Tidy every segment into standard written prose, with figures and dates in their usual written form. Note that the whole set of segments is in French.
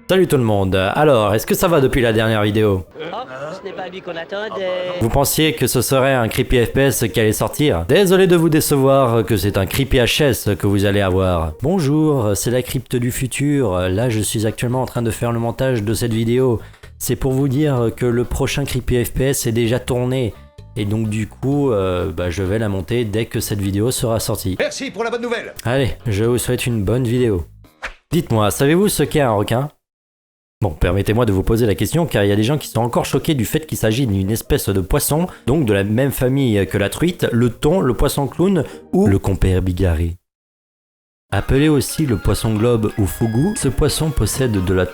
Salut tout le monde, alors est-ce que ça va depuis la dernière vidéo? Oh, ce n'est pas lui qu'on attendait. Vous pensiez que ce serait un creepy FPS qui allait sortir? Désolé de vous décevoir, que c'est un creepy HS que vous allez avoir. Bonjour, c'est la crypte du futur, là je suis actuellement en train de faire le montage de cette vidéo. C'est pour vous dire que le prochain creepy FPS est déjà tourné. Et donc du coup, je vais la monter dès que cette vidéo sera sortie. Merci pour la bonne nouvelle. Allez, je vous souhaite une bonne vidéo. Dites-moi, savez-vous ce qu'est un requin? Bon, permettez-moi de vous poser la question car il y a des gens qui sont encore choqués du fait qu'il s'agit d'une espèce de poisson, donc de la même famille que la truite, le thon, le poisson clown ou le compère bigarré. Appelé aussi le poisson globe ou fougou, ce poisson possède de la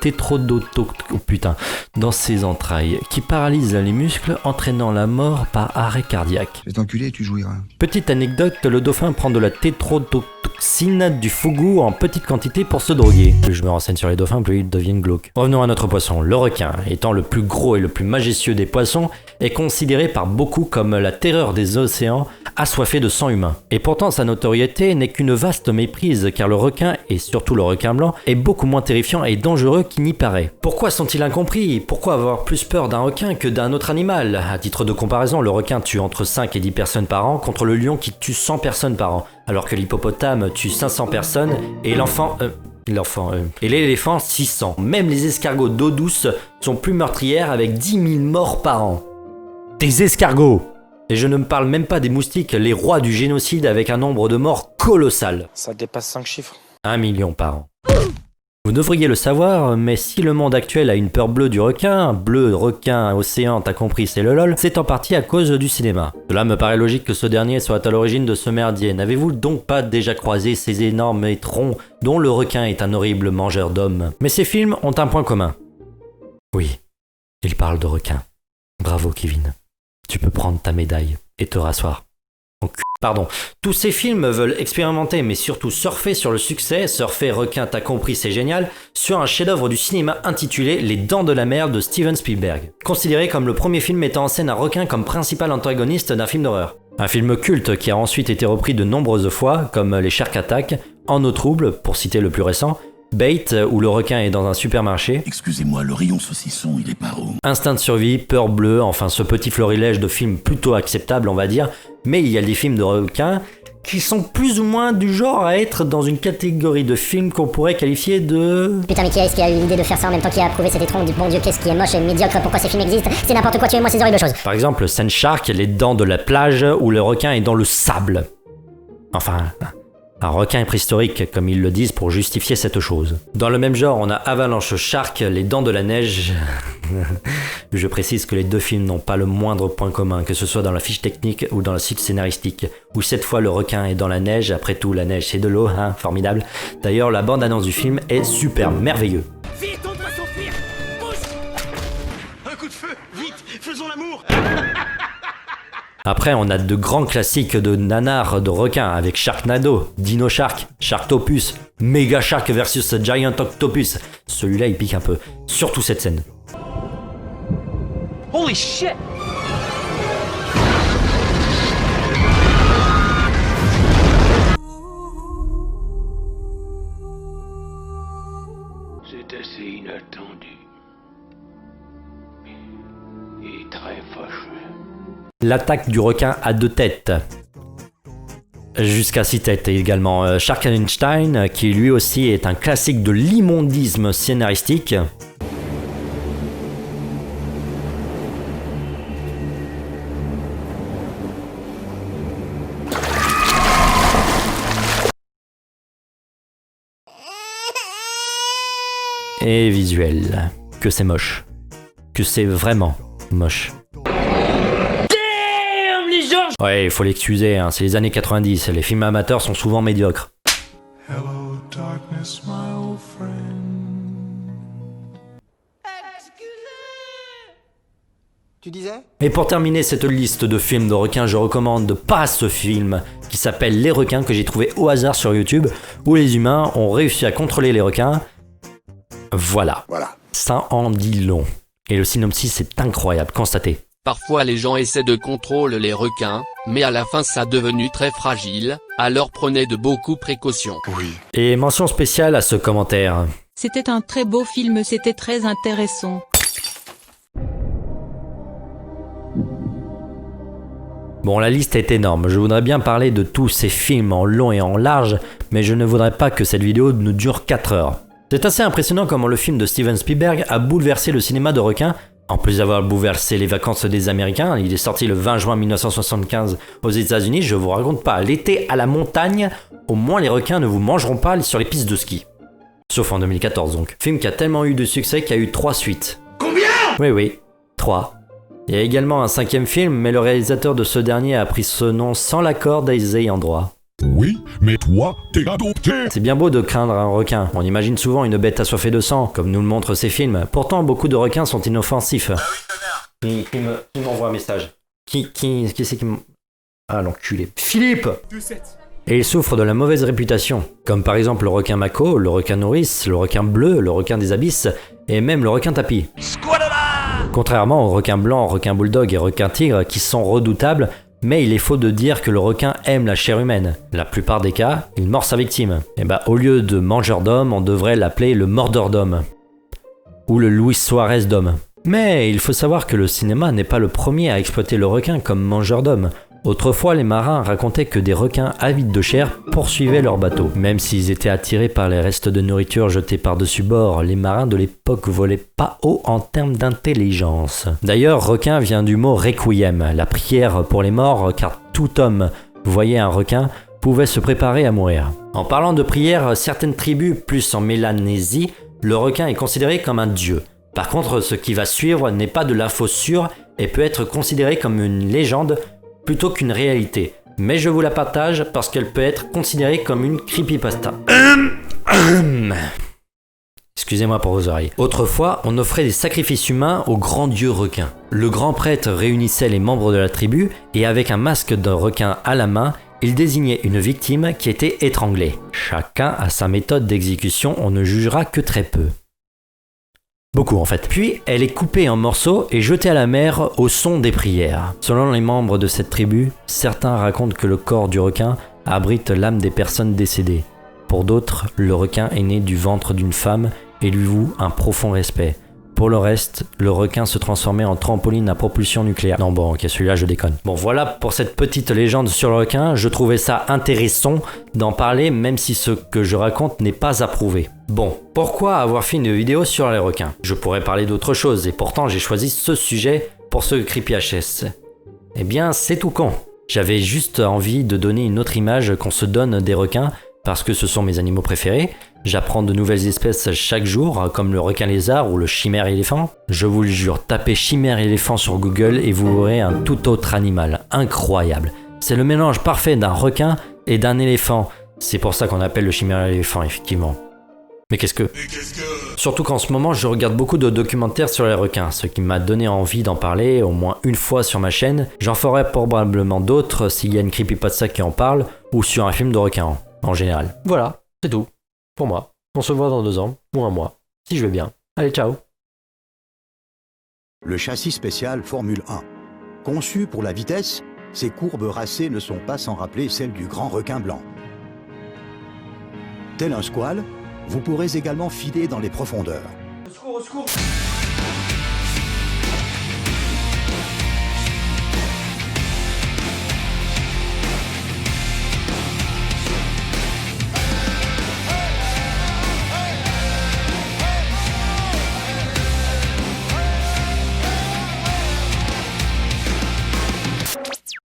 dans ses entrailles, qui paralyse les muscles, entraînant la mort par arrêt cardiaque. Cet enculé, tu jouiras. Petite anecdote, le dauphin prend de la tétrodotoxine du fougou en petite quantité pour se droguer. Plus je me renseigne sur les dauphins, plus ils deviennent glauques. Revenons à notre poisson. Le requin, étant le plus gros et le plus majestueux des poissons, est considéré par beaucoup comme la terreur des océans, assoiffé de sang humain. Et pourtant sa notoriété n'est qu'une vaste méprise car le requin, et surtout le requin blanc, est beaucoup moins terrifiant et dangereux qu'il n'y paraît. Pourquoi sont-ils incompris? Pourquoi avoir plus peur d'un requin que d'un autre animal? À titre de comparaison, le requin tue entre 5 et 10 personnes par an contre le lion qui tue 100 personnes par an, alors que l'hippopotame tue 500 personnes et l'éléphant 600. Même les escargots d'eau douce sont plus meurtrières avec 10 000 morts par an. Des escargots! Et je ne me parle même pas des moustiques, les rois du génocide avec un nombre de morts colossal. Ça dépasse 5 chiffres. 1 million par an. Vous devriez le savoir, mais si le monde actuel a une peur bleue du requin, bleu, requin, océan, t'as compris, c'est le lol, c'est en partie à cause du cinéma. Cela me paraît logique que ce dernier soit à l'origine de ce merdier. N'avez-vous donc pas déjà croisé ces énormes étrons dont le requin est un horrible mangeur d'hommes? Mais ces films ont un point commun. Oui, ils parlent de requins. Bravo Kevin. Tu peux prendre ta médaille et te rasseoir. Pardon. Tous ces films veulent expérimenter mais surtout surfer sur le succès, surfer requin t'as compris c'est génial, sur un chef-d'œuvre du cinéma intitulé Les Dents de la Mer de Steven Spielberg. Considéré comme le premier film mettant en scène un requin comme principal antagoniste d'un film d'horreur. Un film culte qui a ensuite été repris de nombreuses fois comme Les Shark Attack, En eau trouble pour citer le plus récent, Bait, où le requin est dans un supermarché. Excusez-moi, le rayon saucisson, il est par où? Instinct de survie, Peur bleue, enfin ce petit florilège de films plutôt acceptables on va dire, mais il y a des films de requins qui sont plus ou moins du genre à être dans une catégorie de films qu'on pourrait qualifier de... Putain mais qui est-ce qui a eu l'idée de faire ça en même temps qu'il a approuvé cet étron? Bon Dieu, qu'est-ce qui est moche et médiocre, pourquoi ces films existent? C'est n'importe quoi, tuez-moi ces horribles choses. Par exemple, Sand Shark, Les Dents de la plage, où le requin est dans le sable. Enfin... un requin préhistorique, comme ils le disent pour justifier cette chose. Dans le même genre, on a Avalanche Shark, Les Dents de la neige. Je précise que les deux films n'ont pas le moindre point commun, que ce soit dans la fiche technique ou dans la suite scénaristique, où cette fois le requin est dans la neige, après tout la neige c'est de l'eau, hein, formidable. D'ailleurs, la bande-annonce du film est super merveilleux. Vite, on doit s'enfuir. Bouge. Un coup de feu, vite, faisons l'amour. Après, on a de grands classiques de nanars de requins avec Sharknado, Dino Shark, Sharktopus, Mega Shark versus Giant Octopus. Celui-là, il pique un peu. Surtout cette scène. Holy shit. C'est assez inattendu. Et très fâcheux. L'attaque du requin à 2 têtes. Jusqu'à 6 têtes également. Sharkenstein, qui lui aussi est un classique de l'immondisme scénaristique. Et visuel. Que c'est moche. Que c'est vraiment moche. Ouais, il faut l'excuser, hein, c'est les années 90, les films amateurs sont souvent médiocres. Hello, darkness, my old friend. Tu disais? Et pour terminer cette liste de films de requins, je recommande pas ce film qui s'appelle Les requins que j'ai trouvé au hasard sur YouTube, où les humains ont réussi à contrôler les requins. Voilà. Ça en dit long. Et le synopsis est incroyable, constatez. Parfois les gens essaient de contrôler les requins, mais à la fin ça devenu très fragile, alors prenez de beaucoup précautions. Oui. Et mention spéciale à ce commentaire. C'était un très beau film, c'était très intéressant. Bon, la liste est énorme, je voudrais bien parler de tous ces films en long et en large, mais je ne voudrais pas que cette vidéo ne dure 4 heures. C'est assez impressionnant comment le film de Steven Spielberg a bouleversé le cinéma de requins. En plus d'avoir bouleversé les vacances des Américains, il est sorti le 20 juin 1975 aux États-Unis, je vous raconte pas, l'été à la montagne, au moins les requins ne vous mangeront pas sur les pistes de ski. Sauf en 2014 donc. Film qui a tellement eu de succès qu'il y a eu 3 suites. Combien ? Oui, 3. Il y a également un 5e film, mais le réalisateur de ce dernier a pris ce nom sans l'accord des ayants droit. Oui, mais toi, t'es adopté. C'est bien beau de craindre un requin, on imagine souvent une bête assoiffée de sang, comme nous le montrent ces films. Pourtant, beaucoup de requins sont inoffensifs. Qui m'envoie un message ? Qui c'est qui me... Ah, l'enculé. Philippe ! Et ils souffrent de la mauvaise réputation, comme par exemple le requin mako, le requin nourrice, le requin bleu, le requin des abysses, et même le requin tapis. Contrairement aux requins blancs, requins bulldog et requins tigres qui sont redoutables, mais il est faux de dire que le requin aime la chair humaine. La plupart des cas, il mord sa victime. Et bah au lieu de mangeur d'hommes, on devrait l'appeler le mordeur d'hommes. Ou le Luis Suarez d'hommes. Mais il faut savoir que le cinéma n'est pas le premier à exploiter le requin comme mangeur d'hommes. Autrefois, les marins racontaient que des requins avides de chair poursuivaient leur bateau. Même s'ils étaient attirés par les restes de nourriture jetés par-dessus bord, les marins de l'époque volaient pas haut en termes d'intelligence. D'ailleurs, requin vient du mot requiem, la prière pour les morts, car tout homme voyait un requin pouvait se préparer à mourir. En parlant de prière, certaines tribus, plus en Mélanésie, le requin est considéré comme un dieu. Par contre, ce qui va suivre n'est pas de l'info sûre et peut être considéré comme une légende plutôt qu'une réalité, mais je vous la partage parce qu'elle peut être considérée comme une creepypasta. Excusez-moi pour vos oreilles. Autrefois, on offrait des sacrifices humains au grand dieu requin. Le grand prêtre réunissait les membres de la tribu et avec un masque de requin à la main, il désignait une victime qui était étranglée. Chacun a sa méthode d'exécution, on ne jugera que très peu. Beaucoup en fait. Puis elle est coupée en morceaux et jetée à la mer au son des prières. Selon les membres de cette tribu, certains racontent que le corps du requin abrite l'âme des personnes décédées. Pour d'autres, le requin est né du ventre d'une femme et lui voue un profond respect. Pour le reste, le requin se transformait en trampoline à propulsion nucléaire. Non bon, ok, celui-là je déconne. Bon voilà pour cette petite légende sur le requin, je trouvais ça intéressant d'en parler même si ce que je raconte n'est pas approuvé. Bon, pourquoi avoir fait une vidéo sur les requins ? Je pourrais parler d'autre chose et pourtant j'ai choisi ce sujet pour ce CreepyHS. Eh bien c'est tout con. J'avais juste envie de donner une autre image qu'on se donne des requins parce que ce sont mes animaux préférés. J'apprends de nouvelles espèces chaque jour, comme le requin lézard ou le chimère éléphant. Je vous le jure, tapez chimère éléphant sur Google et vous aurez un tout autre animal. Incroyable. C'est le mélange parfait d'un requin et d'un éléphant. C'est pour ça qu'on appelle le chimère éléphant, effectivement. Mais qu'est-ce que... Surtout qu'en ce moment, je regarde beaucoup de documentaires sur les requins, ce qui m'a donné envie d'en parler au moins une fois sur ma chaîne. J'en ferai probablement d'autres s'il y a une creepypasta qui en parle, ou sur un film de requin, en général. Voilà, c'est tout. Pour moi. On se voit dans 2 ans, ou 1 mois, si je vais bien. Allez, ciao. Le châssis spécial Formule 1. Conçu pour la vitesse, ses courbes racées ne sont pas sans rappeler celles du grand requin blanc. Tel un squale, vous pourrez également filer dans les profondeurs. Au secours, au secours!